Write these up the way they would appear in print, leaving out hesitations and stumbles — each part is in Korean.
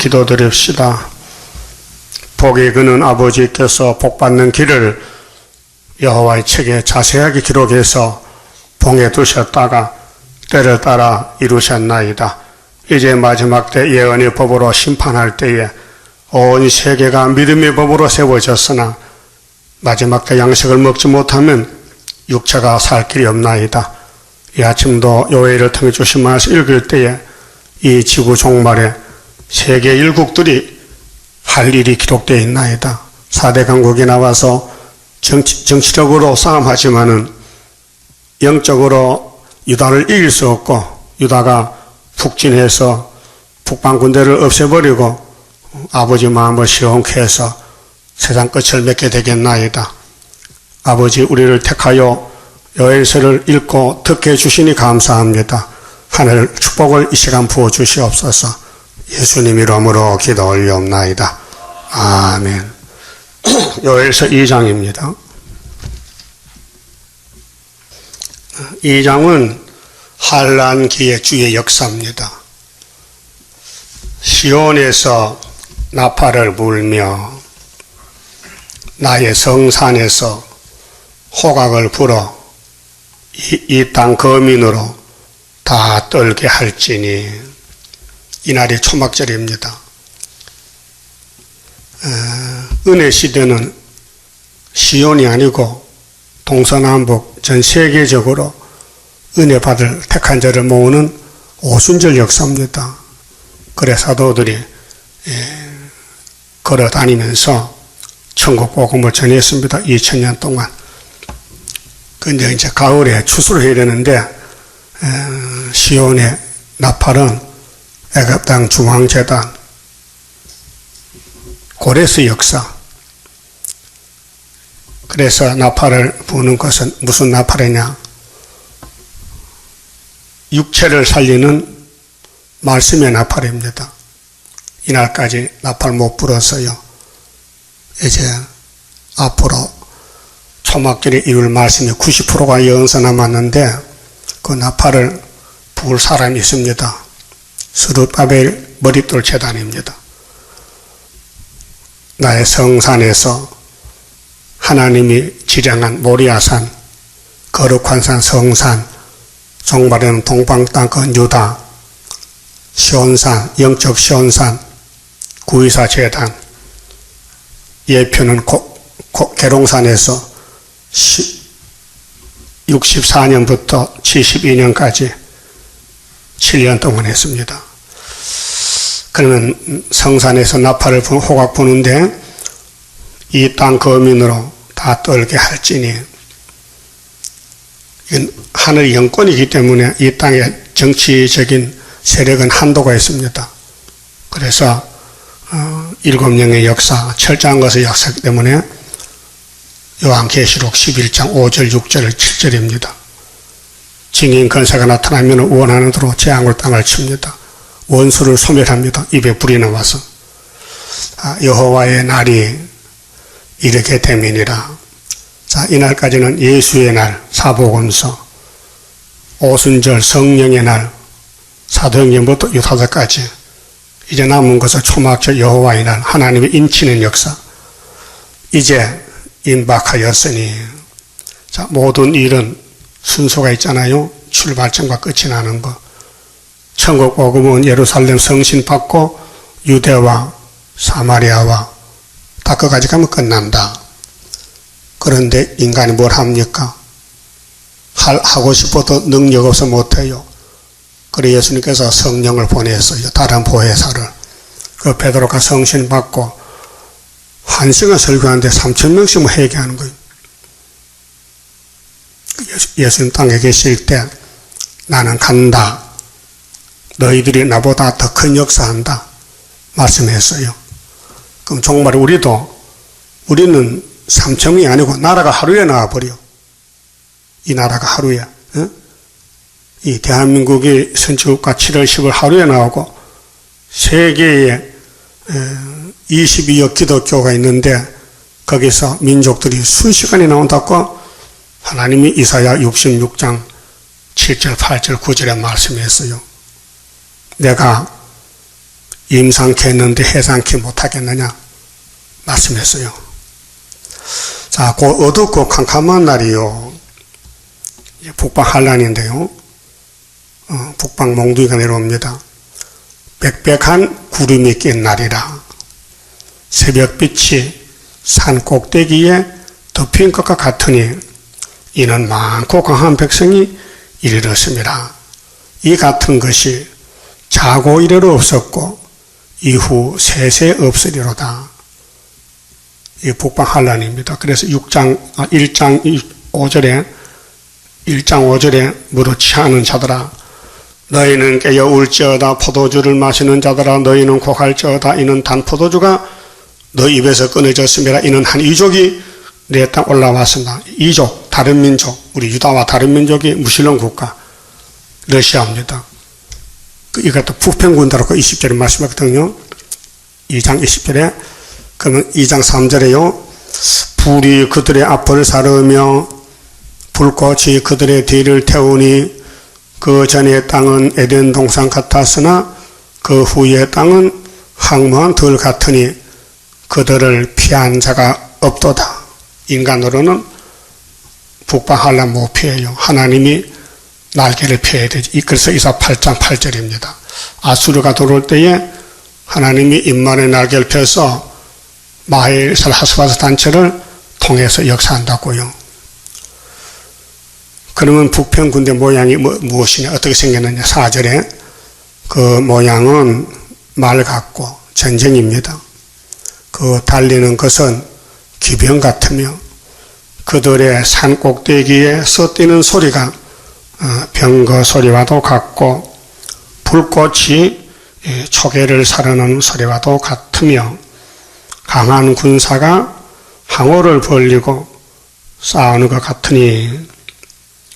기도드립시다. 복이 그는 아버지께서 복받는 길을 여호와의 책에 자세하게 기록해서 봉에 두셨다가 때를 따라 이루셨나이다. 이제 마지막 때 예언의 법으로 심판할 때에 온 세계가 믿음의 법으로 세워졌으나 마지막 때 양식을 먹지 못하면 육체가 살 길이 없나이다. 이 아침도 요일을 통해 주신 말씀 읽을 때에 이 지구 종말에 세계 일국들이 할 일이 기록되어 있나이다. 4대 강국이 나와서 정치적으로 싸움하지만은 영적으로 유다를 이길 수 없고 유다가 북진해서 북방 군대를 없애버리고 아버지 마음을 시원케 해서 세상 끝을 맺게 되겠나이다. 아버지 우리를 택하여 요엘서를 읽고 듣게 해주시니 감사합니다. 하늘 축복을 이 시간 부어주시옵소서. 예수님 이름으로 기도 올리옵나이다. 아멘. 요엘서 2장입니다. 2장은 환란 기회주의 역사입니다. 시온에서 나팔을 불며 나의 성산에서 호각을 불어 이 땅 거민으로 다 떨게 할지니 이날이 초막절입니다. 은혜 시대는 시온이 아니고 동서남북 전 세계적으로 은혜 받을 택한 자를 모으는 오순절 역사입니다. 그래 사도들이 걸어 다니면서 천국 복음을 전했습니다. 2000년 동안. 근데 이제 가을에 추수를 해야 되는데 시온의 나팔은 애굽 땅 중앙재단 고레스 역사. 그래서 나팔을 부는 것은 무슨 나팔이냐? 육체를 살리는 말씀의 나팔입니다. 이날까지 나팔 못 불었어요. 이제 앞으로 초막절에 이룰 말씀이 90%가 연서 남았는데 그 나팔을 부을 사람이 있습니다. 스룹바벨 머릿돌 재단입니다. 나의 성산에서 하나님이 지령한 모리아산, 거룩한 산 성산, 종말에는 동방 땅은 유다, 시온산, 영적 시온산, 구이사 재단, 예표는 계룡산에서 64년부터 72년까지 7년 동안 했습니다. 그러면 성산에서 나팔을 호각 부는데 이 땅 거민으로 다 떨게 할지니 이건 하늘의 영권이기 때문에 이 땅의 정치적인 세력은 한도가 있습니다. 그래서 7명의 역사, 철저한 것의 역사이기 때문에 요한계시록 11장 5절, 6절, 7절입니다. 증인 권세가 나타나면 원하는 대로 재앙을 땅을 칩니다. 원수를 소멸합니다. 입에 불이 나와서. 여호와의 날이 이렇게 되면이라. 자, 이날까지는 예수의 날, 사복음서, 오순절, 성령의 날, 사도행전부터 유다서까지. 이제 남은 것은 초막절 여호와의 날, 하나님의 인치는 역사. 이제 임박하였으니, 자, 모든 일은 순서가 있잖아요. 출발점과 끝이 나는 거. 천국 복음은 예루살렘 성신 받고 유대와 사마리아와 다 끝까지 가면 끝난다. 그런데 인간이 뭘 합니까? 하고 싶어도 능력 없어 못해요. 그래 예수님께서 성령을 보냈어요. 다른 보혜사를. 그 베드로가 성신 받고 한 시간 설교하는데 3,000명씩 회개하는 거예요. 예수님 땅에 계실 때 나는 간다. 너희들이 나보다 더 큰 역사한다. 말씀했어요. 그럼 정말 우리는 3,000명이 아니고 나라가 하루에 나와버려. 이 나라가 하루에. 어? 이 대한민국이 선진국가 7월 10월 하루에 나오고 세계에 22억 기독교가 있는데 거기서 민족들이 순식간에 나온다고 하나님이 이사야 66장 7절, 8절, 9절에 말씀했어요. 내가 임상케 했는데 해상케 못하겠느냐 말씀했어요. 자, 그 어둡고 캄캄한 날이요. 북방한란인데요. 북방 몽둥이가 내려옵니다. 빽빽한 구름이 낀 날이라 새벽빛이 산 꼭대기에 덮인 것과 같으니 이는 많고 강한 백성이 이르렀습니다. 이 같은 것이 자고 이래로 없었고 이후 세세 없으리로다. 이 북방한란입니다. 그래서 1장 5절에 무릇 하는 자들아 너희는 깨어 울지어다 포도주를 마시는 자들아 너희는 곡할지어다 이는 단 포도주가 너 입에서 끊어졌습니다. 이는 한 이족이 내 땅 올라왔습니다. 이족, 다른 민족, 우리 유다와 다른 민족이 무신론 국가 러시아입니다. 이것도 북평군대라고 20절에 말씀하거든요. 2장 20절에 그러면 2장 3절에요. 불이 그들의 앞을 사르며 불꽃이 그들의 뒤를 태우니 그 전의 땅은 에덴 동산 같았으나 그 후의 땅은 황무한 들 같으니 그들을 피한 자가 없도다. 인간으로는 북방한란 못 피해요. 하나님이 날개를 펴야 되지. 그래서 이사 8장 8절입니다. 아수르가 들어올 때에 하나님이 인만의 날개를 펴서 마헬 살하스바스 단체를 통해서 역사한다고요. 그러면 북평 군대 모양이 무엇이냐, 어떻게 생겼느냐. 4절에 그 모양은 말 같고 전쟁입니다. 그 달리는 것은 기병 같으며 그들의 산 꼭대기에서 뛰는 소리가 병거 소리와도 같고 불꽃이 초계를 사르는 소리와도 같으며 강한 군사가 항호를 벌리고 싸우는 것 같으니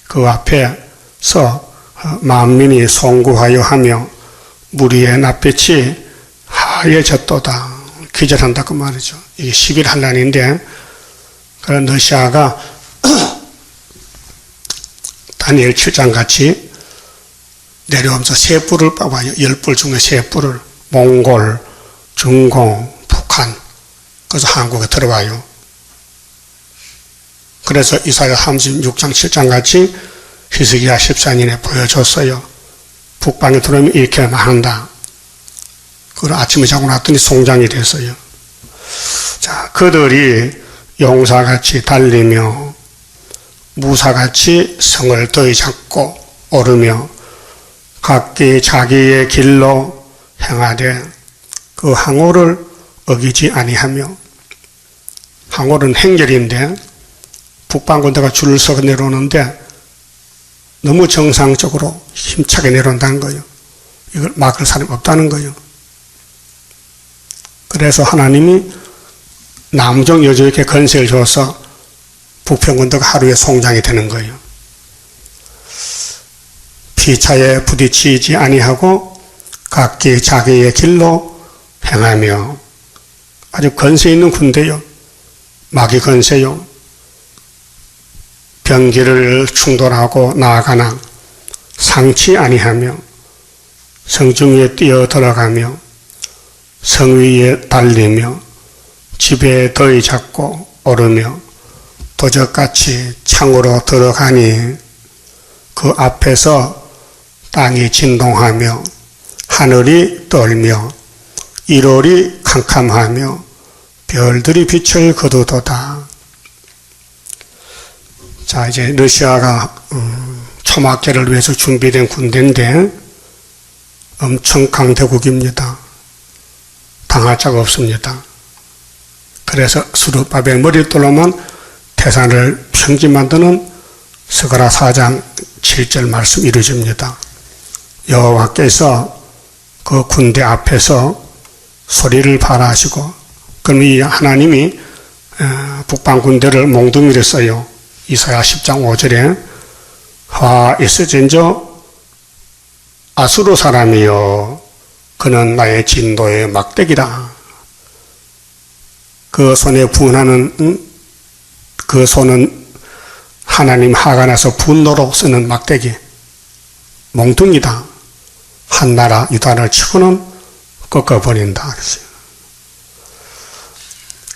그 앞에서 만민이 송구하여 하며 무리의 낯빛이 하얘졌도다. 기절한다고 말이죠. 이게 11한란인데 그런 러시아가 다니엘 7장 같이 내려오면서 세 뿔을 뽑아요. 10뿔 중에 세 뿔을 몽골, 중공, 북한 그래서 한국에 들어와요. 그래서 이사야 36장 7장 같이 히스기야 14년에 보여줬어요. 북방에 들어오면 이렇게 한다. 그걸 아침에 자고 났더니 송장이 됐어요. 자, 그들이 용사같이 달리며 무사같이 성을 더이 잡고 오르며 각기 자기의 길로 행하되 그 항호를 어기지 아니하며, 항호는 행렬인데 북방군대가 줄을 서고 내려오는데 너무 정상적으로 힘차게 내려온다는 거예요. 이걸 막을 사람이 없다는 거예요. 그래서 하나님이 남쪽 여주에게 건세를 줘서 북평군대가 하루에 송장이 되는 거예요. 피차에 부딪히지 아니하고 각기 자기의 길로 행하며, 아주 건세 있는 군대요. 마귀 건세요. 병기를 충돌하고 나아가나 상치 아니하며 성중에 뛰어 들어가며 성 위에 달리며 집에 더이 잡고 오르며 도적같이 창으로 들어가니 그 앞에서 땅이 진동하며 하늘이 떨며 1월이 캄캄하며 별들이 빛을 거두도다. 자, 이제 러시아가 초막제를 위해서 준비된 군대인데 엄청 강대국입니다. 당할 자가 없습니다. 그래서 스룹바벨 머리돌로만 태산을 평지 만드는 스가랴 4장 7절 말씀 이루어집니다. 여호와께서 그 군대 앞에서 소리를 발하시고, 그럼 이 하나님이 북방 군대를 몽둥이를 써요. 이사야 10장 5절에 화 있으진저 아수르 사람이여 그는 나의 진도의 막대기라. 그 손에 분하는 그 손은 하나님 화가 나서 분노로 쓰는 막대기, 몽둥이다. 한나라 유다를 치고는 꺾어버린다.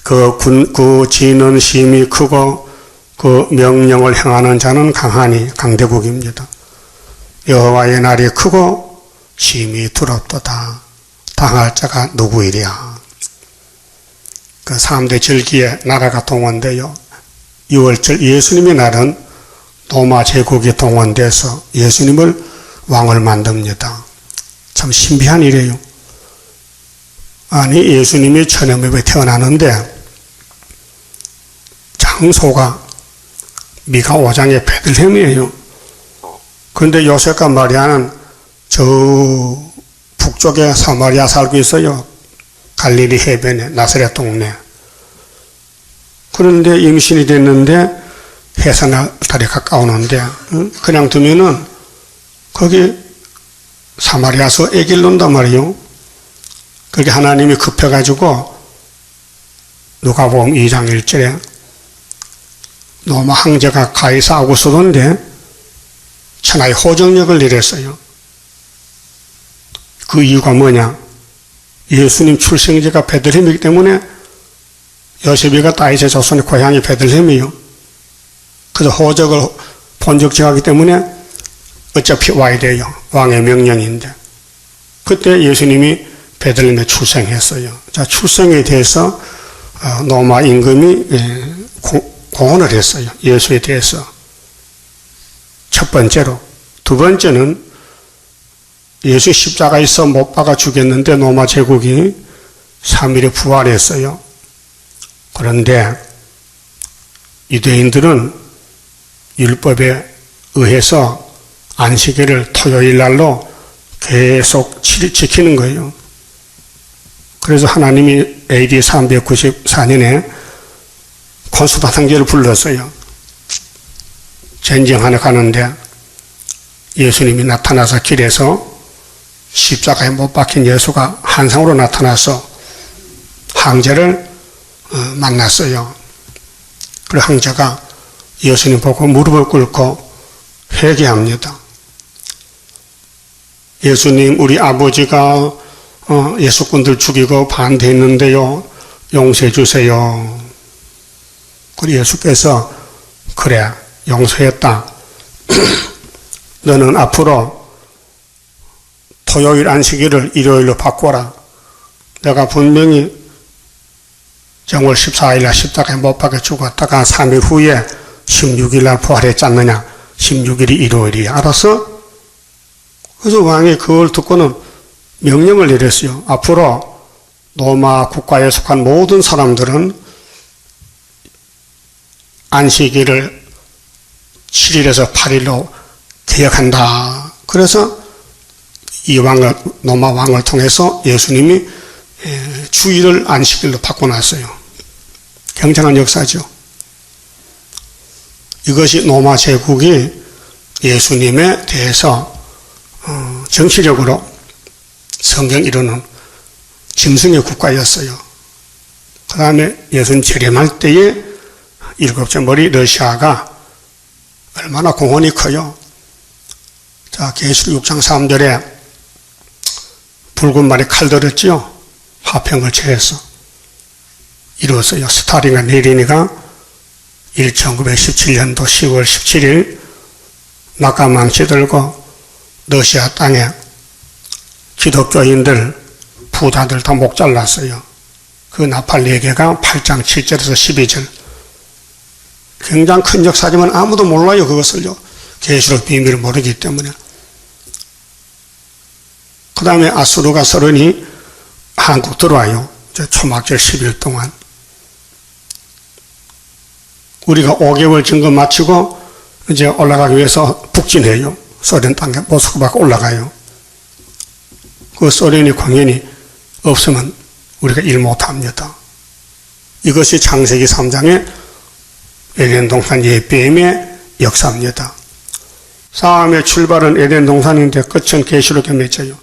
그 지는 힘이 크고 그 명령을 행하는 자는 강하니 강대국입니다. 여호와의 날이 크고 힘이 두렵도다. 당할 자가 누구이랴. 그 3대 절기에 나라가 동원되어 6월절 예수님의 날은 로마 제국이 동원돼서 예수님을 왕을 만듭니다. 참 신비한 일이에요. 아니, 예수님이 천연맵에 태어나는데 장소가 미가 5장의 베들레헴이에요. 그런데 요셉과 마리아는 저 북쪽에 사마리아 살고 있어요. 갈릴리 해변에, 나사렛 동네. 그런데 임신이 됐는데 해산달이 가까우는데 그냥 두면은 거기 사마리아서 아기를 낳는단 말이에요. 그게 하나님이 급해가지고 누가복음 2장 1절에 로마 황제가 가이사 아구스도인데 천하의 호정력을 내렸어요. 그 이유가 뭐냐? 예수님 출생지가 베들레헴이기 때문에 요셉이가 다윗의 자손의 고향이 베들레헴이에요. 그래서 호적을 본적지하기 때문에 어차피 와야 돼요. 왕의 명령인데. 그때 예수님이 베들레헴에 출생했어요. 자, 출생에 대해서 로마 임금이 공언을 했어요. 예수에 대해서. 첫 번째로. 두 번째는 예수 십자가에서 못 박아 죽였는데 로마 제국이 3일에 부활했어요. 그런데 유대인들은 율법에 의해서 안식일을 토요일 날로 계속 지키는 거예요. 그래서 하나님이 AD 394년에 콘스탄티노를 불렀어요. 전쟁하러 가는데 예수님이 나타나서 길에서 십자가에 못 박힌 예수가 환상으로 나타나서 황제를 만났어요. 그 황제가 예수님 보고 무릎을 꿇고 회개합니다. 예수님, 우리 아버지가 예수꾼들 죽이고 반대했는데요, 용서해 주세요. 그리고 예수께서 그래, 용서했다. 너는 앞으로 토요일 안식일을 일요일로 바꿔라. 내가 분명히 정월 14일 날 십자가에 못 박혀 죽었다가 3일 후에 16일 날 부활했지 않느냐. 16일이 일요일이야. 알았어? 그래서 왕이 그걸 듣고는 명령을 내렸어요. 앞으로 로마 국가에 속한 모든 사람들은 안식일을 7일에서 8일로 개혁한다. 그래서 이 왕을, 로마 왕을 통해서 예수님이 주일을 안식일로 바꿔놨어요. 굉장한 역사죠. 이것이 로마 제국이 예수님에 대해서 정치력으로 성경 이루는 짐승의 국가였어요. 그 다음에 예수님 재림할 때에 일곱째 머리 러시아가 얼마나 공헌이 커요. 자, 계시록 6장 3절에 붉은 말에 칼 들었지요. 화평을 체해서 이루었어요. 스타린과 레닌이가 1917년도 10월 17일 낙하망치 들고 러시아 땅에 기독교인들, 부자들 다 목 잘랐어요. 그 나팔 4개가 8장 7절에서 12절. 굉장히 큰 역사지만 아무도 몰라요, 그것을요. 계시록 비밀을 모르기 때문에. 그 다음에 아수르가 서른이 한국 들어와요. 초막절 10일 동안. 우리가 5개월 증거 마치고 이제 올라가기 위해서 북진해요. 소련 땅에 모스크바가 올라가요. 그 소련이 공연이 없으면 우리가 일 못합니다. 이것이 창세기 3장의 에덴 동산 예배임의 역사입니다. 싸움의 출발은 에덴 동산인데 끝은 계시록에 맺혀요.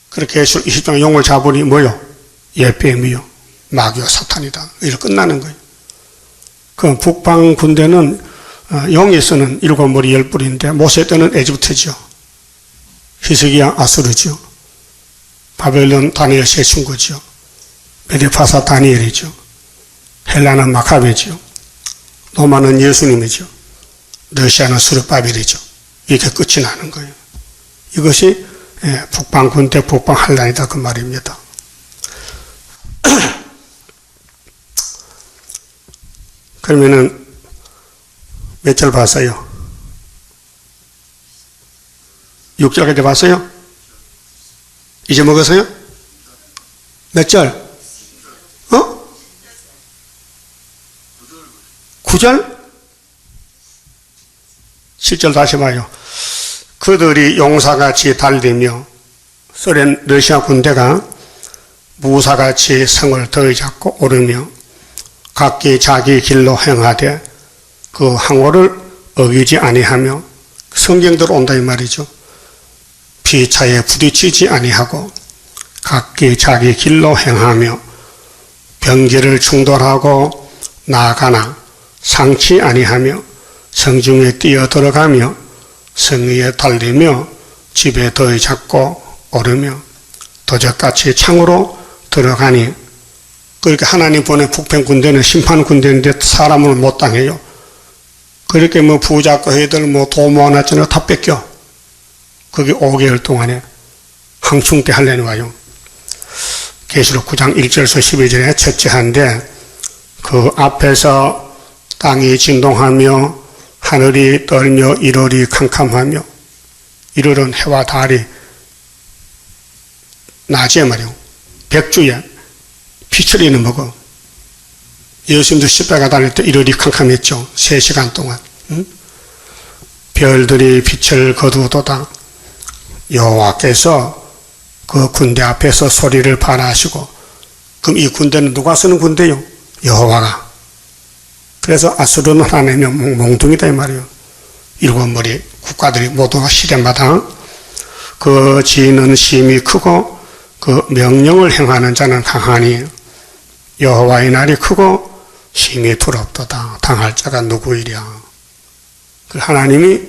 그렇게 계시록 20장 용을 잡으니 뭐요? 예배임이요. 마귀와 사탄이다. 이렇게 끝나는 거예요. 그 북방 군대는 용이 쓰는 7머리 10뿔인데 모세 때는 에집트죠. 히스기야 아수르죠. 바벨론 다니엘 세 친구죠. 메디파사 다니엘이죠. 헬라는 마카베죠. 로마는 예수님이죠. 러시아는 수르바벨이죠. 이게 끝이 나는 거예요. 이것이 북방군대 북방한란이다 그 말입니다. 그러면은 몇 절 봤어요? 6절까지 봤어요? 잊어먹었어요? 몇 절? 9절? 7절 다시 봐요. 그들이 용사같이 달리며 소련 러시아 군대가 무사같이 성을 더위 잡고 오르며 각기 자기 길로 행하되 그 항오를 어기지 아니하며 성경대로 온다 이 말이죠. 피차에 부딪히지 아니하고 각기 자기 길로 행하며 병기를 충돌하고 나아가나 상치 아니하며 성중에 뛰어들어가며 성 위에 달리며 집에 더위 잡고 오르며 도적같이 창으로 들어가니 그렇게 하나님 보낸 북방 군대는 심판 군대인데 사람을 못 당해요. 그렇게 뭐 부자고 애들 뭐 돈 모아놨잖아요. 다 뺏겨. 그게 5개월 동안에 항충 때 할례는 와요. 계시록 9장 1절에서 12절에 첫째 한데 그 앞에서 땅이 진동하며 하늘이 떨며 일월이 캄캄하며 일월은 해와 달이 낮에 말이요. 백주에 빛을 잃는 거고 예수님도 십자가 다닐 때 일월이 캄캄했죠. 3시간 동안. 별들이 빛을 거두도다. 여호와께서 그 군대 앞에서 소리를 발하시고 그럼 이 군대는 누가 쓰는 군대요? 여호와가. 그래서 아수르는 하나님의 몽둥이다 이 말이에요. 7머리 국가들이 모두가 시대마다 그 지는 힘이 크고 그 명령을 행하는 자는 강하니 여호와의 날이 크고 힘이 두렵도다. 당할 자가 누구이랴. 하나님이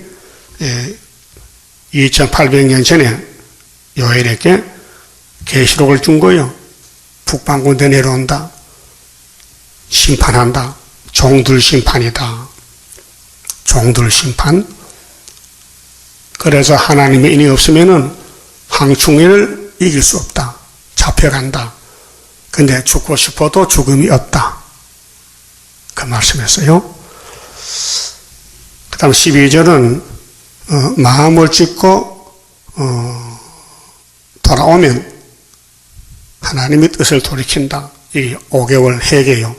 2800년 전에 요엘에게 계시록을 준 거예요. 북방군대 내려온다. 심판한다. 종들 심판이다. 종들 심판. 그래서 하나님의 인이 없으면은 항충일을 이길 수 없다. 잡혀간다. 근데 죽고 싶어도 죽음이 없다. 그 말씀했어요. 그 다음 12절은 마음을 찢고 돌아오면 하나님의 뜻을 돌이킨다. 이 5개월 회개요.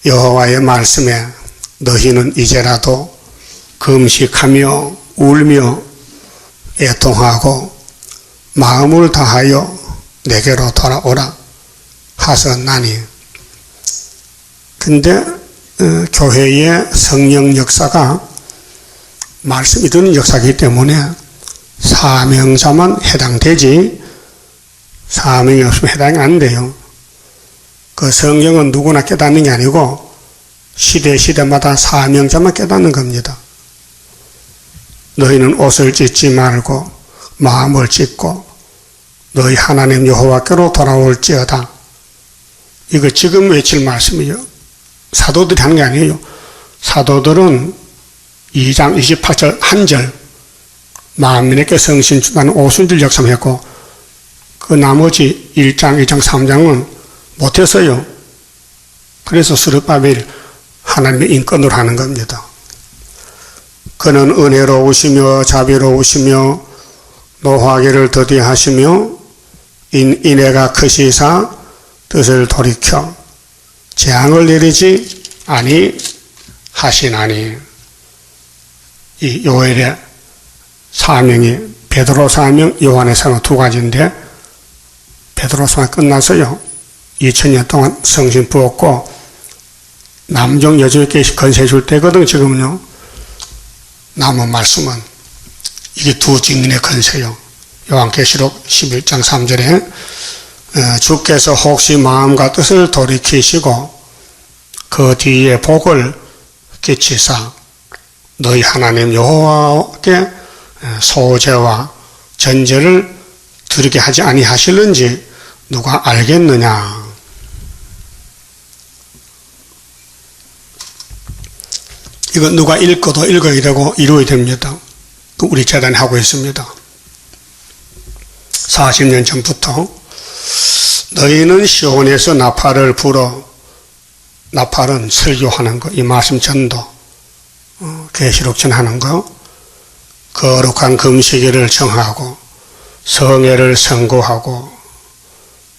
여호와의 말씀에 너희는 이제라도 금식하며 울며 애통하고 마음을 다하여 내게로 돌아오라 하셨나니. 근데 교회의 성령 역사가 말씀이 드는 역사이기 때문에 사명자만 해당되지 사명이 없으면 해당이 안 돼요. 그 성경은 누구나 깨닫는 게 아니고 시대마다 사명자만 깨닫는 겁니다. 너희는 옷을 찢지 말고 마음을 찢고 너희 하나님 여호와께로 돌아올지어다. 이거 지금 외칠 말씀이요. 사도들이 하는 게 아니에요. 사도들은 2장 28절 1절 만민에게 성신 주다는 오순절 역sam했고 그 나머지 1장 2장 3장은 못했어요. 그래서 스룹바벨 하나님의 인권으로 하는 겁니다. 그는 은혜로우시며 자비로우시며 노하기를 더디하시며 인애가 크시사 뜻을 돌이켜 재앙을 내리지 아니하시나니. 이 요엘의 사명이 베드로 사명, 요한의 사명 두 가지인데 베드로 사명 끝나서요 2000년 동안 성신 부었고 남종 여종에게 건세 줄 때거든. 지금은요 남은 말씀은 이게 두 증인의 건세요. 요한계시록 11장 3절에 주께서 혹시 마음과 뜻을 돌이키시고 그 뒤에 복을 끼치사 너희 하나님 여호와께 소제와 전제를 들으게 하지 아니하실는지 누가 알겠느냐. 이건 누가 읽어도 읽어야 되고 이루어야 됩니다. 우리 재단이 하고 있습니다. 40년 전부터 너희는 시온에서 나팔을 불어, 나팔은 설교하는 거, 이 말씀 전도, 계시록 전하는 거, 거룩한 금식일을 정하고 성회를 선고하고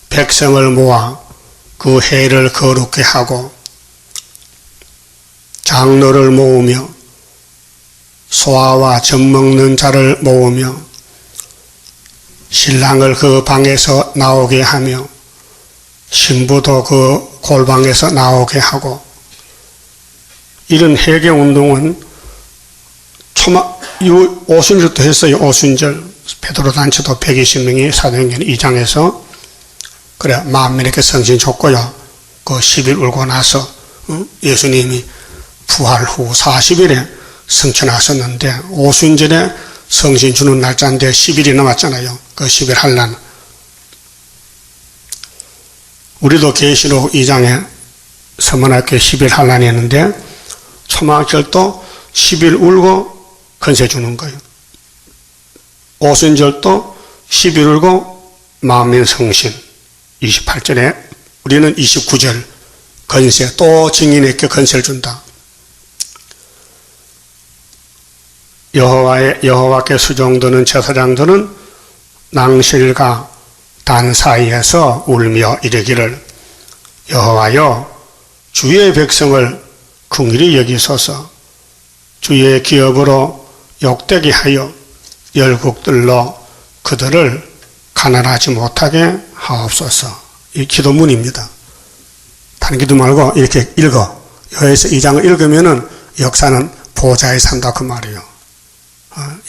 백성을 모아 그 해를 거룩게 하고 장로를 모으며 소아와 젖 먹는 자를 모으며 신랑을 그 방에서 나오게 하며 신부도 그 골방에서 나오게 하고, 이런 회개운동은 오순절도 했어요. 오순절 베드로 단체도 120명이 사도행전 2장에서 그래 10,000명에게 성신 줬고요. 그 10일 울고 나서 예수님이 부활 후 40일에 성천하셨는데 오순절에 성신 주는 날짜인데 10일이 남았잖아요. 그 10일 한란. 우리도 계시록 2장에 서문학교 10일 한란이 있는데 초막절도 10일 울고 건세 주는 거예요. 오순절도 10일 울고 만민 성신 28절에 우리는 29절 건세 또 증인에게 건세를 준다. 여호와께 수종드는 제사장들은 낭실과 단 사이에서 울며 이르기를 여호와여 주의 백성을 긍휼히 여기소서 주의 기업으로 욕되게 하여 열국들로 그들을 가난하지 못하게 하옵소서. 이 기도문입니다. 다른 기도 말고 이렇게 읽어. 여기서 2장을 읽으면은 역사는 보좌에 산다 그 말이에요.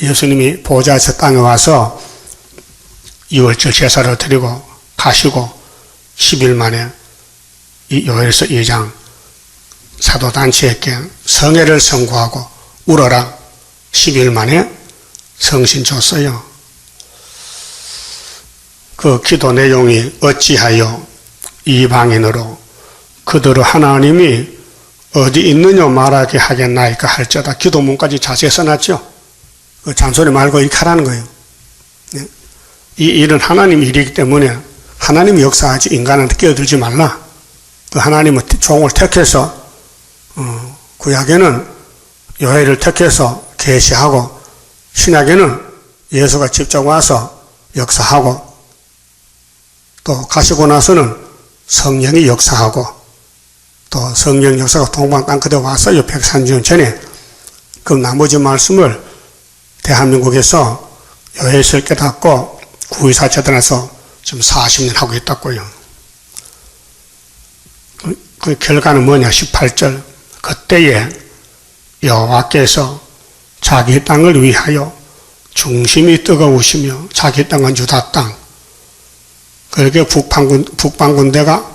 예수님이 보좌에서 땅에 와서 2월절 제사를 드리고 가시고 10일 만에 이 요엘서 2장 사도단체에게 성회를 선고하고 울어라 10일 만에 성신 줬어요. 그 기도 내용이 어찌하여 이방인으로 그들을 하나님이 어디 있느냐 말하게 하겠나이까 할지어다. 기도문까지 자세히 써놨죠. 그 잔소리 말고 이렇게 하라는 거예요. 이 일은 하나님 일이기 때문에 하나님이 역사하지 인간한테 끼어들지 말라. 그 하나님은 종을 택해서 구약에는 요엘을 택해서 계시하고 신약에는 예수가 직접 와서 역사하고 또 가시고 나서는 성령이 역사하고 또 성령 역사가 동방 땅끝에 왔어요. 130년 전에. 그럼 나머지 말씀을 대한민국에서 요엘서를 깨닫고 구의사 재단에서 지금 40년 하고 있다고요. 그 결과는 뭐냐? 18절. 그때에 여호와께서 자기 땅을 위하여 중심이 뜨거우시며 자기 땅은 유다 땅. 그렇게 북방군대가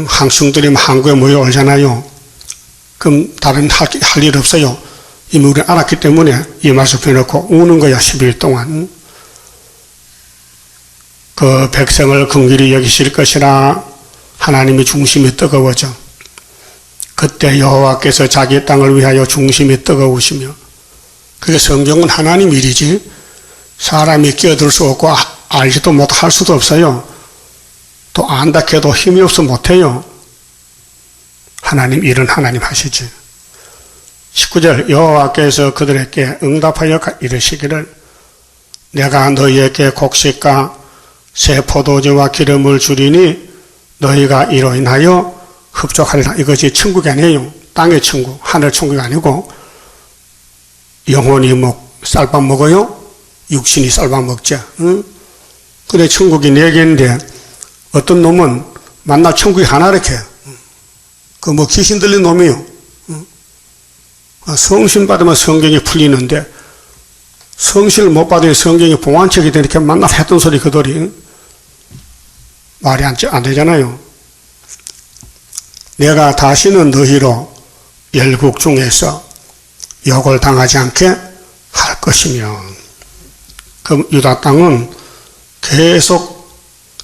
항승들이 항구에 모여오잖아요. 그럼 다른 할 일 없어요. 이미 우리는 알았기 때문에 이 말씀 펴놓고 우는 거야. 10일 동안. 그 백성을 긍휼히 여기실 것이라. 하나님의 중심이 뜨거워져. 그때 여호와께서 자기 땅을 위하여 중심이 뜨거우시며. 그게 성경은 하나님 일이지 사람이 끼어들 수 없고 알지도 못할 수도 없어요. 또 안다 해도 힘이 없어 못해요. 하나님 일은 하나님 하시지. 19절 여호와께서 그들에게 응답하여 이르시기를 내가 너희에게 곡식과 새 포도주와 기름을 주리니 너희가 이로 인하여 흡족하리라. 이것이 천국이 아니에요. 땅의 천국, 하늘 천국이 아니고 영혼이 쌀밥 먹어요? 육신이 쌀밥 먹자. 응? 근데 천국이 4개인데 어떤 놈은 만날 천국이 하나 이렇게. 그 귀신 들린 놈이요. 성신 받으면 성경이 풀리는데 성신을 못 받으면 성경이 봉안책이 되니까 만나서 했던 소리 그들이 말이 안 되잖아요. 내가 다시는 너희로 열국 중에서 욕을 당하지 않게 할 것이며. 그럼 유다 땅은 계속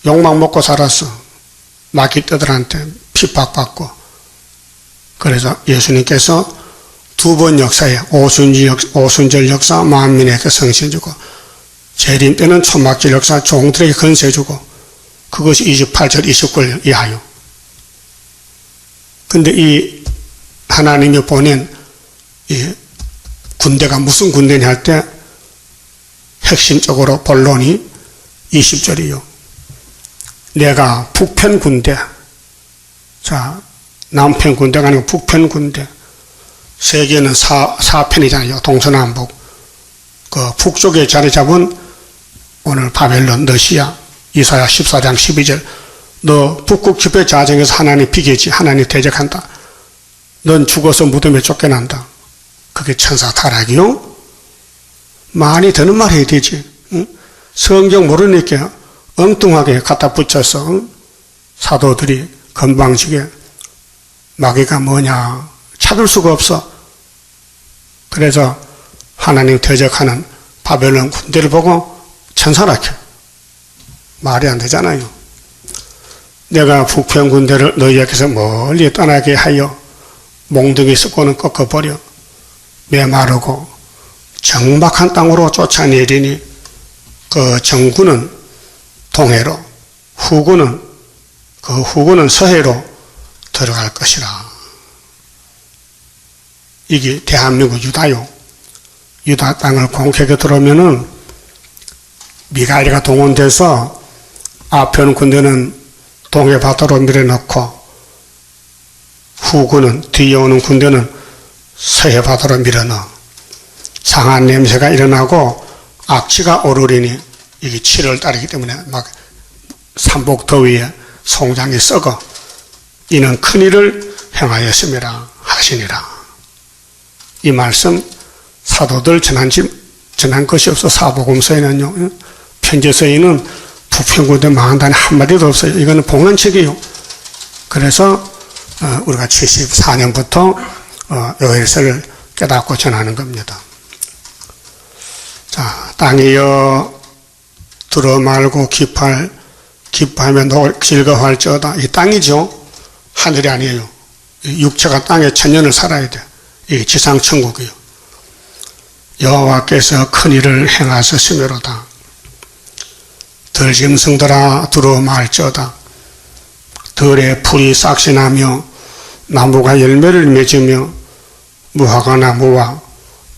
욕망 먹고 살았어. 마귀떼들한테 핍박받고. 그래서 예수님께서 두 번 역사에 오순절 역사 만민에게 성신 주고, 재림 때는 초막절 역사 종들에게 건세 주고, 그것이 28절 29절 이하요. 근데 이 하나님이 보낸 이 군대가 무슨 군대냐 할 때 핵심적으로 본론이 20절이요. 내가 북편 군대, 자, 남편 군대가 아니고 북편 군대. 세계는 4편이잖아요. 동서남북. 그 북쪽에 자리 잡은 오늘 바벨론, 러시아, 이사야 14장 12절. 너 북극 집회 자정에서 하나님 비계지, 하나님 대적한다. 넌 죽어서 무덤에 쫓겨난다. 그게 천사 타락이요? 많이 드는 말 해야 되지. 응? 성경 모르니까 엉뚱하게 갖다 붙여서, 응? 사도들이 건방지게 마귀가 뭐냐 찾을 수가 없어. 그래서 하나님 대적하는 바벨론 군대를 보고 천사라켜. 말이 안 되잖아요. 내가 북편 군대를 너희에게서 멀리 떠나게 하여 몽둥이 습고는 꺾어버려 메마르고 정박한 땅으로 쫓아내리니 그 정군은 동해로 후군은 서해로 들어갈 것이라. 이게 대한민국 유다요. 유다 땅을 공격해 들어오면은 미가엘이가 동원돼서 앞편 군대는 동해 바다로 밀어넣고 후군은 뒤에 오는 군대는 서해 바다로 밀어넣어. 상한 냄새가 일어나고 악취가 오르리니 이게 7월 달이기 때문에 막 삼복 더위에 송장이 썩어. 이는 큰일을 행하였음이라 하시니라. 이 말씀 사도들 전한 것이 없어. 사복음서에는요, 편지서에는 북편군대 망한다는 한마디도 없어요. 이거는 봉헌책이에요. 그래서 우리가 74년부터 요일서를 깨닫고 전하는 겁니다. 자, 땅이여 들어 말고 기뻐하며 즐거워할지어다. 이 땅이죠. 하늘이 아니에요. 육체가 땅에 천년을 살아야 돼. 이게 지상천국이에요. 여호와께서 큰 일을 행하셨으므로다. 들짐승들아 들어 말지어다. 들에 풀이 싹신하며 나무가 열매를 맺으며 무화과 나무와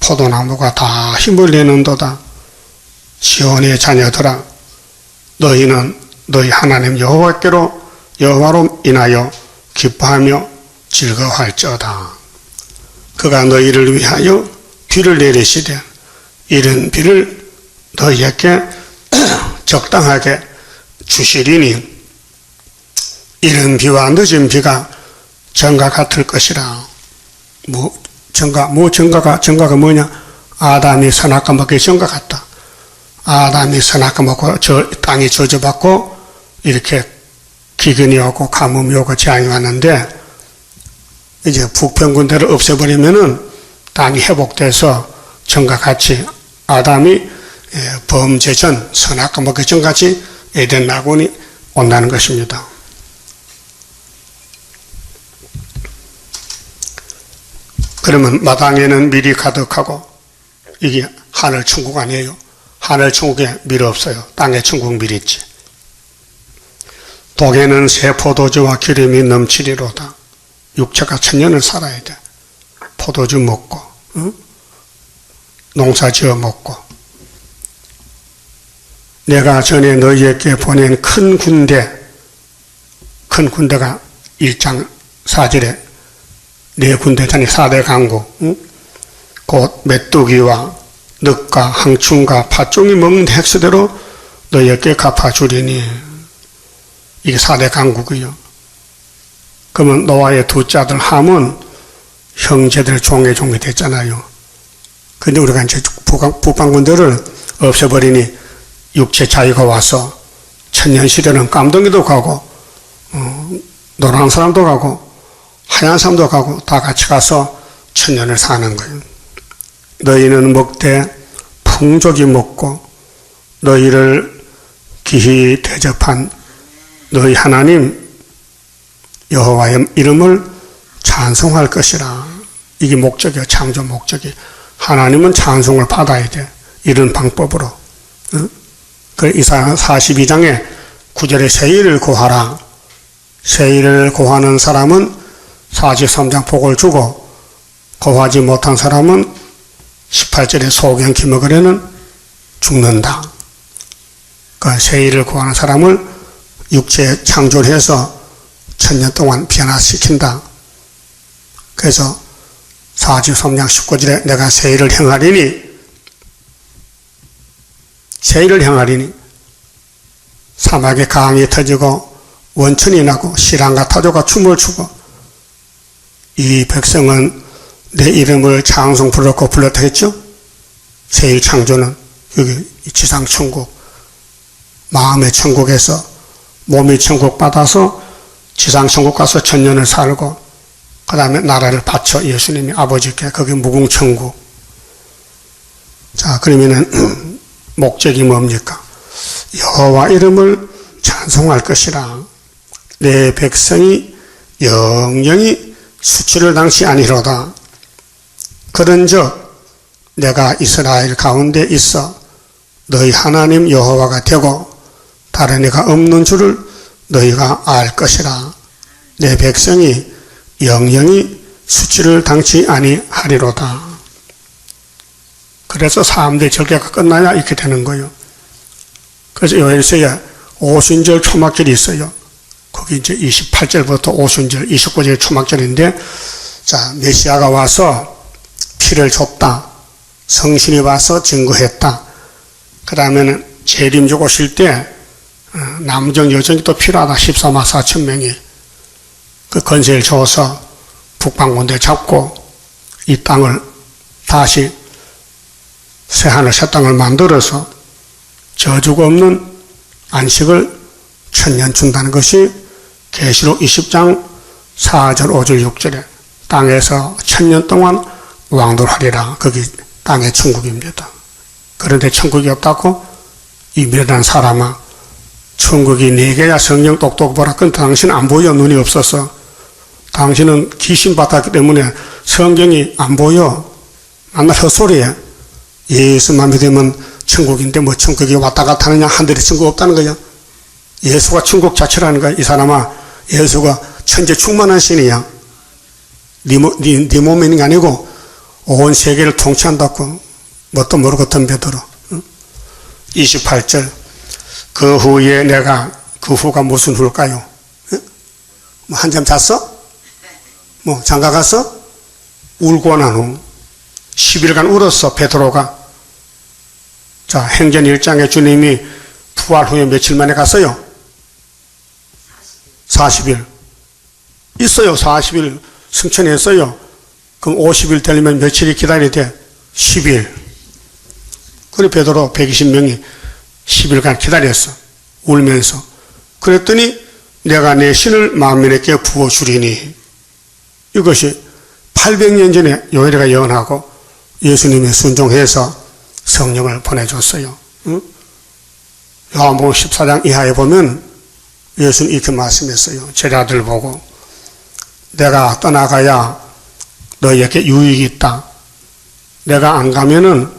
포도나무가 다 힘을 내는도다. 시온의 자녀들아 너희는 너희 하나님 여호와로 인하여 기뻐하며 즐거워할지어다. 그가 너희를 위하여 비를 내리시되 이른 비를 너희에게 적당하게 주시리니 이른 비와 늦은 비가 정과 같을 것이라. 정과가 뭐냐? 아담이 선악과 먹기 정과 같다. 아담이 선악과 먹고 땅이 저주받고 이렇게 기근이 오고 가뭄이 오고 재앙이 왔는데 이제 북편 군대를 없애버리면은 땅이 회복돼서 전과 같이 아담이 범죄 전 선악과 먹기 전같이 에덴 낙원이 온다는 것입니다. 그러면 마당에는 밀이 가득하고 이게 하늘 천국 아니에요? 하늘 천국에 밀 없어요. 땅에 천국 밀 있지. 독에는 새 포도주와 기름이 넘치리로다. 육체가 천년을 살아야 돼. 포도주 먹고, 응? 농사 지어 먹고. 내가 전에 너희에게 보낸 큰 군대가 1장 4절에 네 군대잖아요. 4대 강국. 응? 곧 메뚜기와 늑과 항충과 팥종이 먹는 핵수대로 너희에게 갚아주리니. 이게 4대 강국이요. 그러면 노아의 둘째 아들 함은 형제들 종이 됐잖아요. 근데 우리가 이제 북방군대를 없애버리니 육체 자유가 와서 천년시대는 깜덩이도 가고 노란 사람도 가고 하얀 사람도 가고 다 같이 가서 천년을 사는 거예요. 너희는 먹되 풍족이 먹고 너희를 기히 대접한 너희 하나님 여호와의 이름을 찬송할 것이라. 이게 목적이야. 창조 목적이. 하나님은 찬송을 받아야 돼. 이런 방법으로. 그 이사야 42장에 9절에 세일을 고하라. 세일을 고하는 사람은 43장 복을 주고 고하지 못한 사람은 18절에 소경 기먹으려는 죽는다. 그 세일을 고하는 사람을 육체에 창조를 해서 1000년 동안 변화시킨다. 그래서 43장 19절에 내가 세일을 행하리니 사막에 강이 터지고 원천이 나고 시랑과 타조가 춤을 추고 이 백성은 내 이름을 찬송 부르고 불렀다 했죠. 세일 창조는 여기 지상 천국, 마음의 천국에서 몸의 천국 받아서 지상 천국 가서 1000년을 살고 그 다음에 나라를 바쳐 예수님이 아버지께. 그게 무궁천국. 자, 그러면은 목적이 뭡니까? 여호와 이름을 찬송할 것이라. 내 백성이 영영이 수치를 당치 아니로다. 그런즉 내가 이스라엘 가운데 있어 너희 하나님 여호와가 되고 다른 이가 없는 줄을 너희가 알 것이라. 내 백성이 영영이 수치를 당치 아니하리로다. 그래서 사람들의 절개가 끝나야 이렇게 되는 거예요. 그래서 요엘서에 오순절 초막절이 있어요. 거기 이제 28절부터 오순절, 29절 초막절인데, 자, 메시아가 와서 피를 줬다. 성신이 와서 증거했다. 그 다음에는 재림족 오실 때 남정 여정이 또 필요하다. 14만 4천 명이 그 건세를 줘서 북방군대 잡고 이 땅을 다시 새하늘 새 땅을 만들어서 저주가 없는 안식을 1000년 준다는 것이 계시록 20장 4절 5절 6절에 땅에서 1000년 동안 왕돌하리라. 거기 땅의 천국입니다. 그런데 천국이 없다고? 이 미련한 사람아, 천국이 4개야. 성령 똑똑 보라. 근데 당신은 안 보여. 눈이 없어서. 당신은 귀신 받았기 때문에 성경이 안 보여. 만날 헛소리야. 예수만 믿으면 천국인데 뭐 천국이 왔다 갔다 하느냐. 하늘에 천국 없다는 거야. 예수가 천국 자체라는 거야. 이 사람아, 예수가 천재 충만한 신이야. 네 몸에 있는 게 아니고 온 세계를 통치한다고. 뭣도 모르고 덤벼들어. 28절. 그 후에 내가, 그 후가 무슨 후일까요? 뭐 한잠 잤어? 뭐 장가 갔어? 울고 난 후 10일간 울었어. 베드로가. 자, 행전 1장에 주님이 부활 후에 며칠 만에 갔어요? 40일. 있어요. 40일 승천했어요. 그럼 50일 되려면 며칠이 기다려야 돼? 10일. 그래 베드로 120명이 10일간 기다렸어. 울면서. 그랬더니 내가 내 신을 만민에게 부어주리니. 이것이 800년 전에 요엘이가 예언하고 예수님이 순종해서 성령을 보내줬어요. 응? 요한복음 14장 이하에 보면 예수는 이렇게 말씀했어요. 제자들 보고 내가 떠나가야 너희에게 유익이 있다. 내가 안 가면은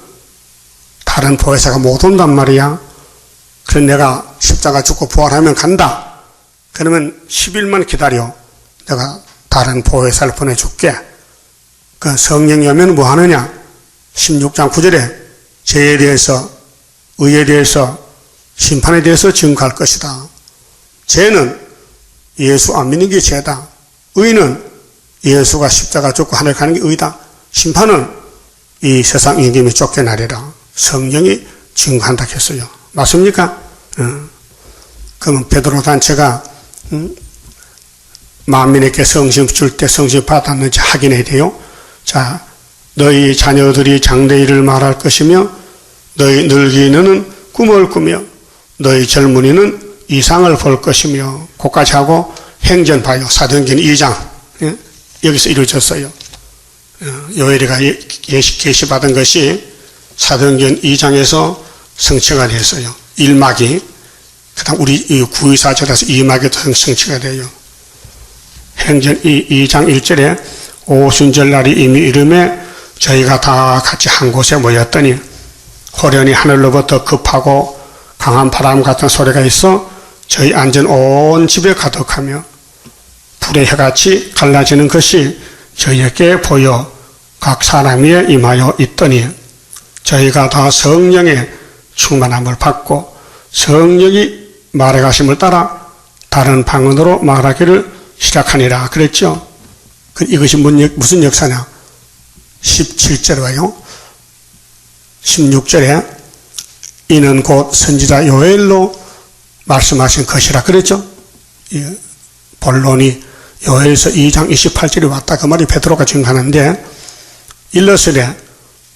다른 보혜사가 못 온단 말이야. 그래서 내가 십자가 죽고 부활하면 간다. 그러면 10일만 기다려. 내가 다른 보혜사를 보내줄게. 그 성령이 오면 뭐 하느냐? 16장 9절에 죄에 대해서, 의에 대해서, 심판에 대해서 증거할 것이다. 죄는 예수 안 믿는 게 죄다. 의는 예수가 십자가 죽고 하늘 가는 게 의다. 심판은 이 세상 임금이 쫓겨나리라. 성령이 증거한다 했어요. 맞습니까? 그러면 베드로 단체가 만민에게 성심 줄 때 성심 받았는지 확인해야 돼요. 자, 너희 자녀들이 장래일을 말할 것이며 너희 늙은이는 꿈을 꾸며 너희 젊은이는 이상을 볼 것이며 그까지 하고 행전 봐요. 사도행전 2장 여기서 이루어졌어요. 요엘이가 계시받은 것이 사도행전 2장에서 성취가 됐어요. 1막이 그 다음 우리 구의사절에서 이마기도 성취가 돼요. 행전 2장 1절에 오순절 날이 이미 이름에 저희가 다 같이 한 곳에 모였더니 호련히 하늘로부터 급하고 강한 바람 같은 소리가 있어 저희 앉은 온 집에 가득하며 불의 해같이 갈라지는 것이 저희에게 보여 각 사람 위에 임하여 있더니 저희가 다 성령의 충만함을 받고 성령이 말해가심을 따라 다른 방언으로 말하기를 시작하니라 그랬죠. 이것이 무슨 역사냐? 17절에 와요. 16절에 이는 곧 선지자 요엘로 말씀하신 것이라 그랬죠. 본론이 요엘서 2장 28절에 왔다 그 말이 베드로가 증가하는데 일러스되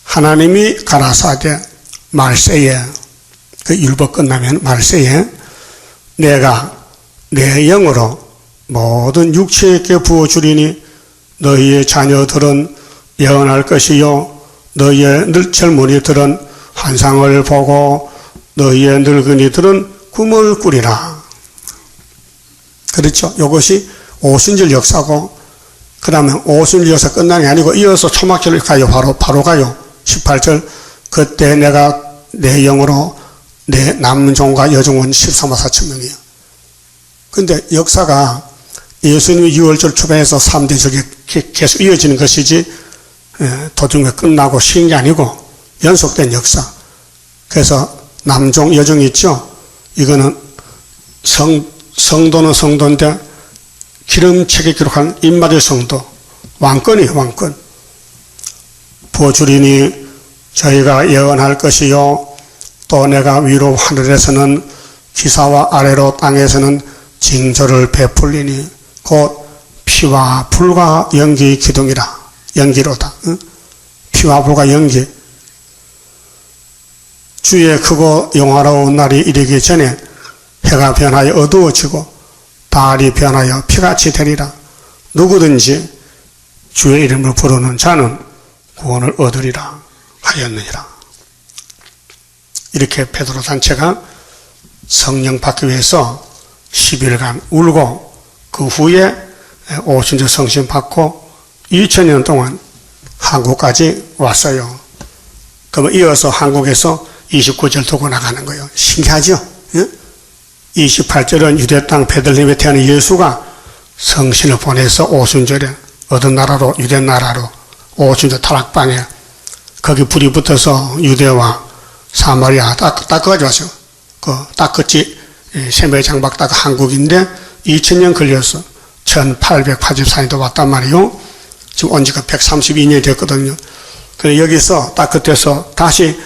하나님이 가라사대 말세에 그 율법 끝나면 말세에 내가 내 영으로 모든 육체에게 부어주리니 너희의 자녀들은 예언할 것이요 너희의 젊은이들은 환상을 보고 너희의 늙은이들은 꿈을 꾸리라. 그렇죠. 이것이 오순절 역사고 그 다음에 오순절 역사 끝나는 게 아니고 이어서 초막절 가요. 바로 가요. 18절 그때 내가 내 영으로 내 남은 종과 여종은 13만 4천 명이에요. 근데 역사가 예수님이 6월절 초반에서 3대적이 계속 이어지는 것이지 도중에 끝나고 쉬는 게 아니고 연속된 역사. 그래서 남종 여종이 있죠. 이거는 성도는 성도인데 기름책에 기록한 입맞을 성도 왕권이에요. 왕권. 부어주리니 저희가 예언할 것이요 또 내가 위로 하늘에서는 기사와 아래로 땅에서는 징조를 베풀리니 곧 피와 불과 연기 기둥이라. 연기로다. 응? 피와 불과 연기. 주의 크고 영화로운 날이 이르기 전에 해가 변하여 어두워지고 달이 변하여 피같이 되리라. 누구든지 주의 이름을 부르는 자는 구원을 얻으리라 하였느니라. 이렇게 베드로 단체가 성령 받기 위해서 10일간 울고 그 후에 오순절 성신 받고 2000년 동안 한국까지 왔어요. 그러면 이어서 한국에서 29절 두고 나가는 거예요. 신기하죠? 28절은 유대 땅 베들레헴에 태어난 예수가 성신을 보내서 오순절에 어떤 나라로? 유대 나라로 오순절 타락방에 거기 불이 붙어서 유대와 사마리아 닦아가지고 왔어요. 그 닦았지 세매장박 닦아 한국인데 2000년 걸려서 1884년도 왔단 말이에요. 지금 온 지가 132년이 됐거든요. 그래서 여기서 닦아서 다시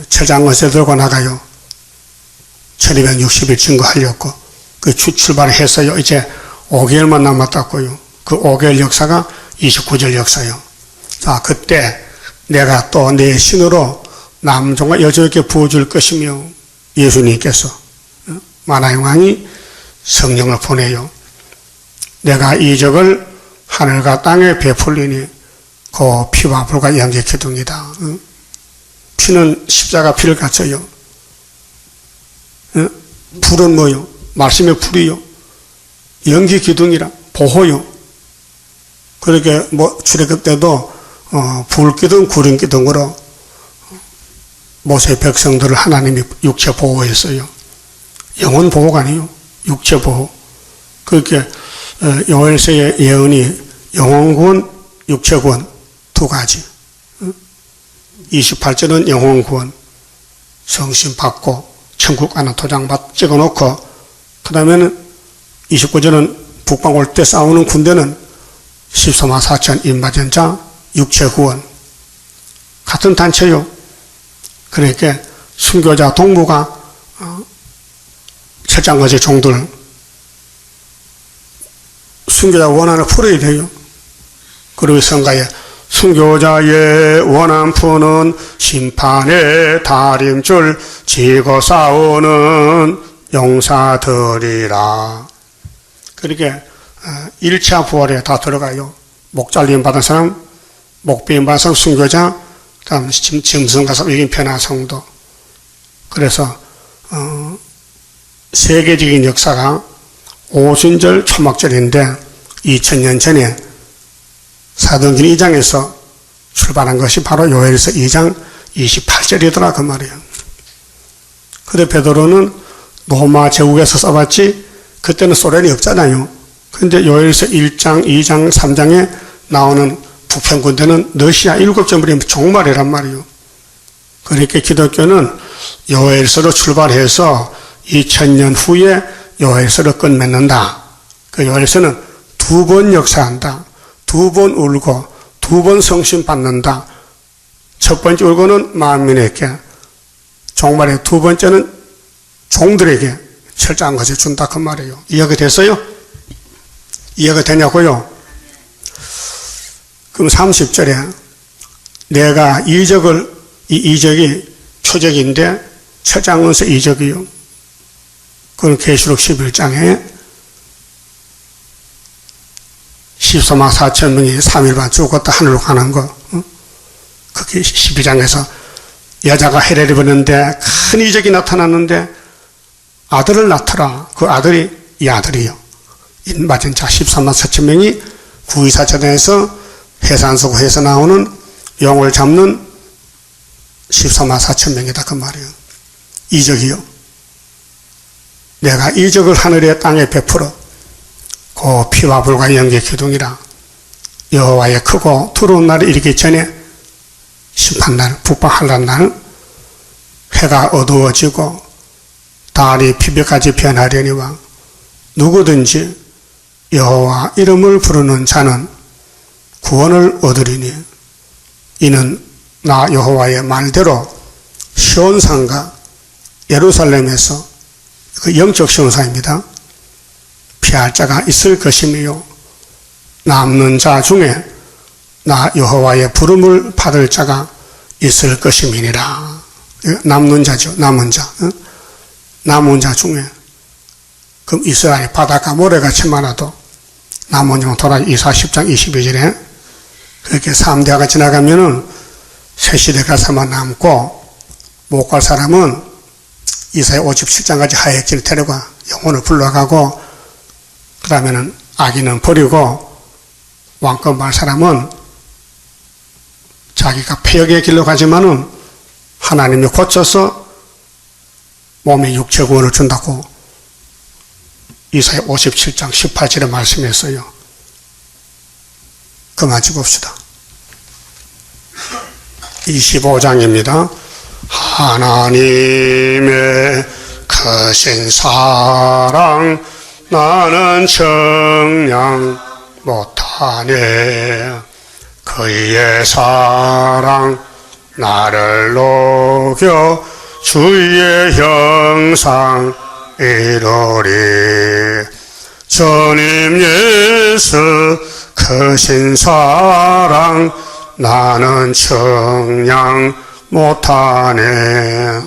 철장원세 들고 나가요. 1260일 증거하려고 그 출발했어요. 이제 5개월만 남았다고요. 그 5개월 역사가 29절 역사요. 자, 그때 내가 또 내 신으로 남종과 여종에게 부어줄 것이며 예수님께서 만화의 왕이 성령을 보내요. 내가 이적을 하늘과 땅에 베풀리니 그 피와 불과 연기 기둥이다. 피는 십자가 피를 갖춰요. 불은 뭐요? 말씀의 불이요. 연기 기둥이라 보호요. 그렇게 출애굽 때도 불 기둥, 구름 기둥으로 모세 백성들을 하나님이 육체 보호했어요. 영혼 보호가 아니에요. 육체 보호. 그렇게 요엘서의 예언이 영혼구원, 육체구원 두 가지. 28절은 영혼구원, 성신 받고 천국 가는 도장 찍어놓고 그 다음에는 29절은 북방 올 때 싸우는 군대는 14만 4천 인마전 자 육체구원 같은 단체요. 그러니까 순교자 동무가 철장거지 종들 순교자 원한을 풀어야 돼요. 그리고 성가에 순교자의 원한 푸는 심판의 다림줄 지고 싸우는 용사들이라. 그렇게 1차 부활에 다 들어가요. 목 잘림 받은 사람, 목be임 받은 사람, 순교자, 그 다음 짐승 가서 이긴 변화 성도. 그래서 세계적인 역사가 오순절 초막절인데 2000년 전에 사도행전 2장에서 출발한 것이 바로 요엘서 2장 28절이더라 그 말이에요. 근데 베드로는 로마 제국에서 써봤지 그때는 소련이 없잖아요. 근데 요엘서 1장, 2장, 3장에 나오는 북편 군대는 러시아 7점부리 종말이란 말이에요. 그러니까 기독교는 요엘서로 출발해서 2000년 후에 요엘서를 끝맺는다. 그 요엘서는 2번 역사한다. 2번 울고 2번 성신 받는다. 첫 번째 울고는 만민에게, 종말의 2번째는 종들에게 철저한 것을 준다 그 말이에요. 이해가 됐어요? 이해가 되냐고요? 그럼 30절에 내가 이적을, 이 이적이 표적인데 처장원서 이적이요. 그건 계시록 11장에 14만 4천 명이 3일반 죽었다 하늘로 가는 거. 그게 12장에서 여자가 해를 입었는데 큰 이적이 나타났는데 아들을 낳더라. 그 아들이 이 아들이요. 맞은 자 14만 4천 명이 구의사전에서 해산소고에서 나오는 용을 잡는 14만 4천 명이다 그 말이에요. 이적이요. 내가 이적을 하늘에 땅에 베풀어 그 피와 불과 영계 기둥이라 여호와의 크고 두려운 날이 이르기 전에 심판날, 북방한란 날 해가 어두워지고 달이 피벽까지 변하려니와 누구든지 여호와 이름을 부르는 자는 구원을 얻으리니 이는 나 여호와의 말대로 시온산과 예루살렘에서 그 영적 시온산입니다. 피할 자가 있을 것이며 남는 자 중에 나 여호와의 부름을 받을 자가 있을 것임이니라. 남는 자죠. 남은 자. 남은 자 중에. 그럼 이스라엘 바닷가 모래같이 많아도 남은 자 도라지 이사 10장 22절에 그렇게 3대가 지나가면은 새 시대가 사만 남고 못 갈 사람은 이사야 57장까지 하액진을 데려가 영혼을 불러가고 그 다음에는 아기는 버리고 왕권 말 사람은 자기가 폐역의 길로 가지만은 하나님이 고쳐서 몸에 육체 구원을 준다고 이사야 57장 18절에 말씀했어요. 그만 짚읍시다. 25장입니다. 하나님의 크신 사랑 나는 정량 못하네. 그의 사랑 나를 녹여 주의 형상 이루리. 주님 예수 크신 사랑 나는 정량 못하네.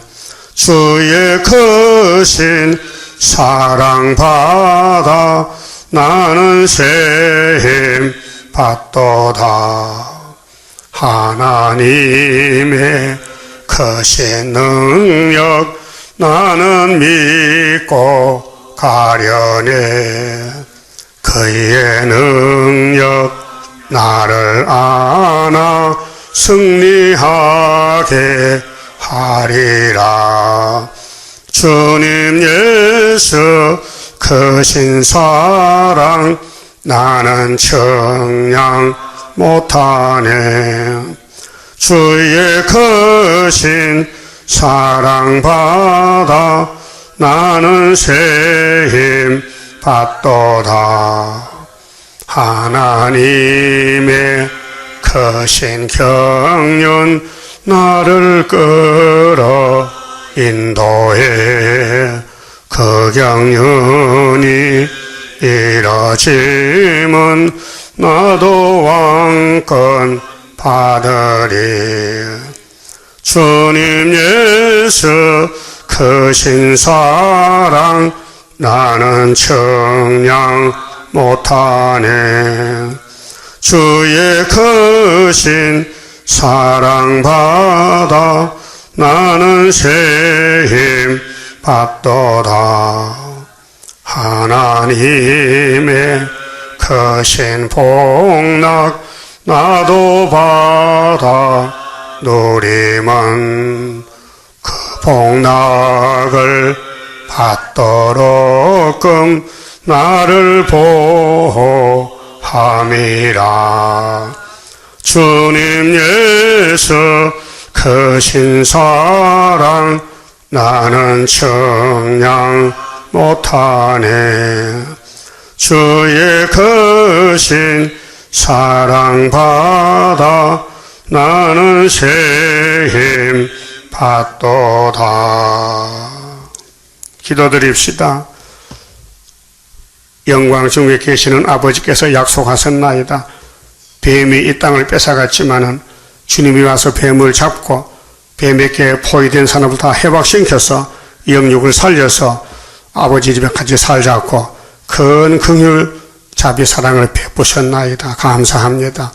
주의 크신 사랑 받아 나는 새 힘 받도다. 하나님의 크신 능력 나는 믿고 가려네. 그의 능력 나를 안아 승리하게 하리라. 주님 예수 크신 사랑 나는 청량 못하네. 주의 크신 사랑 받아 나는 새 힘 받도다. 하나님의 크신 경륜 나를 끌어 인도해. 그 경륜이 이뤄지면 나도 왕권 받으리. 주님 예수 크신 사랑 나는 청량 못하네. 주의 크신 사랑 받아 나는 새 힘 받도다. 하나님의 크신 복락 나도 받아 누리면 그 복락을 받도록끔 나를 보호함이라. 주님 예수 크신 사랑 나는 청량 못하네. 주의 크신 사랑 받아 나는 새 힘 받도다. 기도드립시다. 영광 중에 계시는 아버지께서 약속하셨나이다. 뱀이 이 땅을 뺏어갔지만은 주님이 와서 뱀을 잡고 뱀에게 포위된 사람을 다 해박시켜서 영육을 살려서 아버지 집에 같이 살자고 큰 긍휼 자비 사랑을 베푸셨나이다. 감사합니다.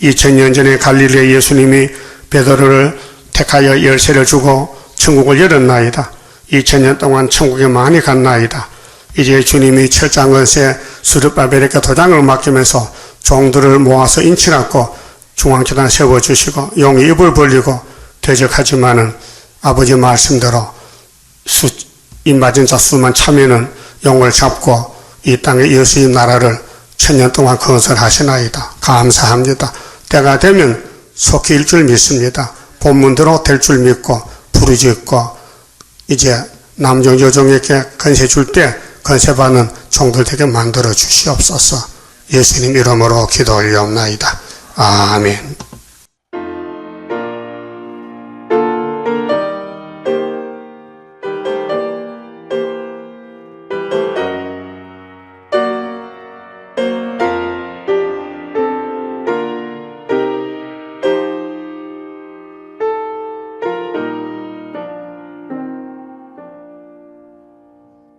2000년 전에 갈릴리 예수님이 베드로를 택하여 열쇠를 주고 천국을 열었나이다. 2000년 동안 천국에 많이 갔나이다. 이제 주님이 철장건세 수르바벨에게 도장을 맡기면서 종들을 모아서 인치라고 중앙재단 세워주시고 용이 입을 벌리고 대적하지만은 아버지 말씀대로 입맞은 자 수만 차면은 용을 잡고 이 땅에 예수의 나라를 1000년 동안 건설하시나이다. 감사합니다. 때가 되면 속히 일 줄 믿습니다. 본문대로 될 줄 믿고 부르짖고 이제 남종 여종에게 건세 줄 때 건세받는 종들 되게 만들어 주시옵소서. 예수님 이름으로 기도 올려옵나이다. 아멘.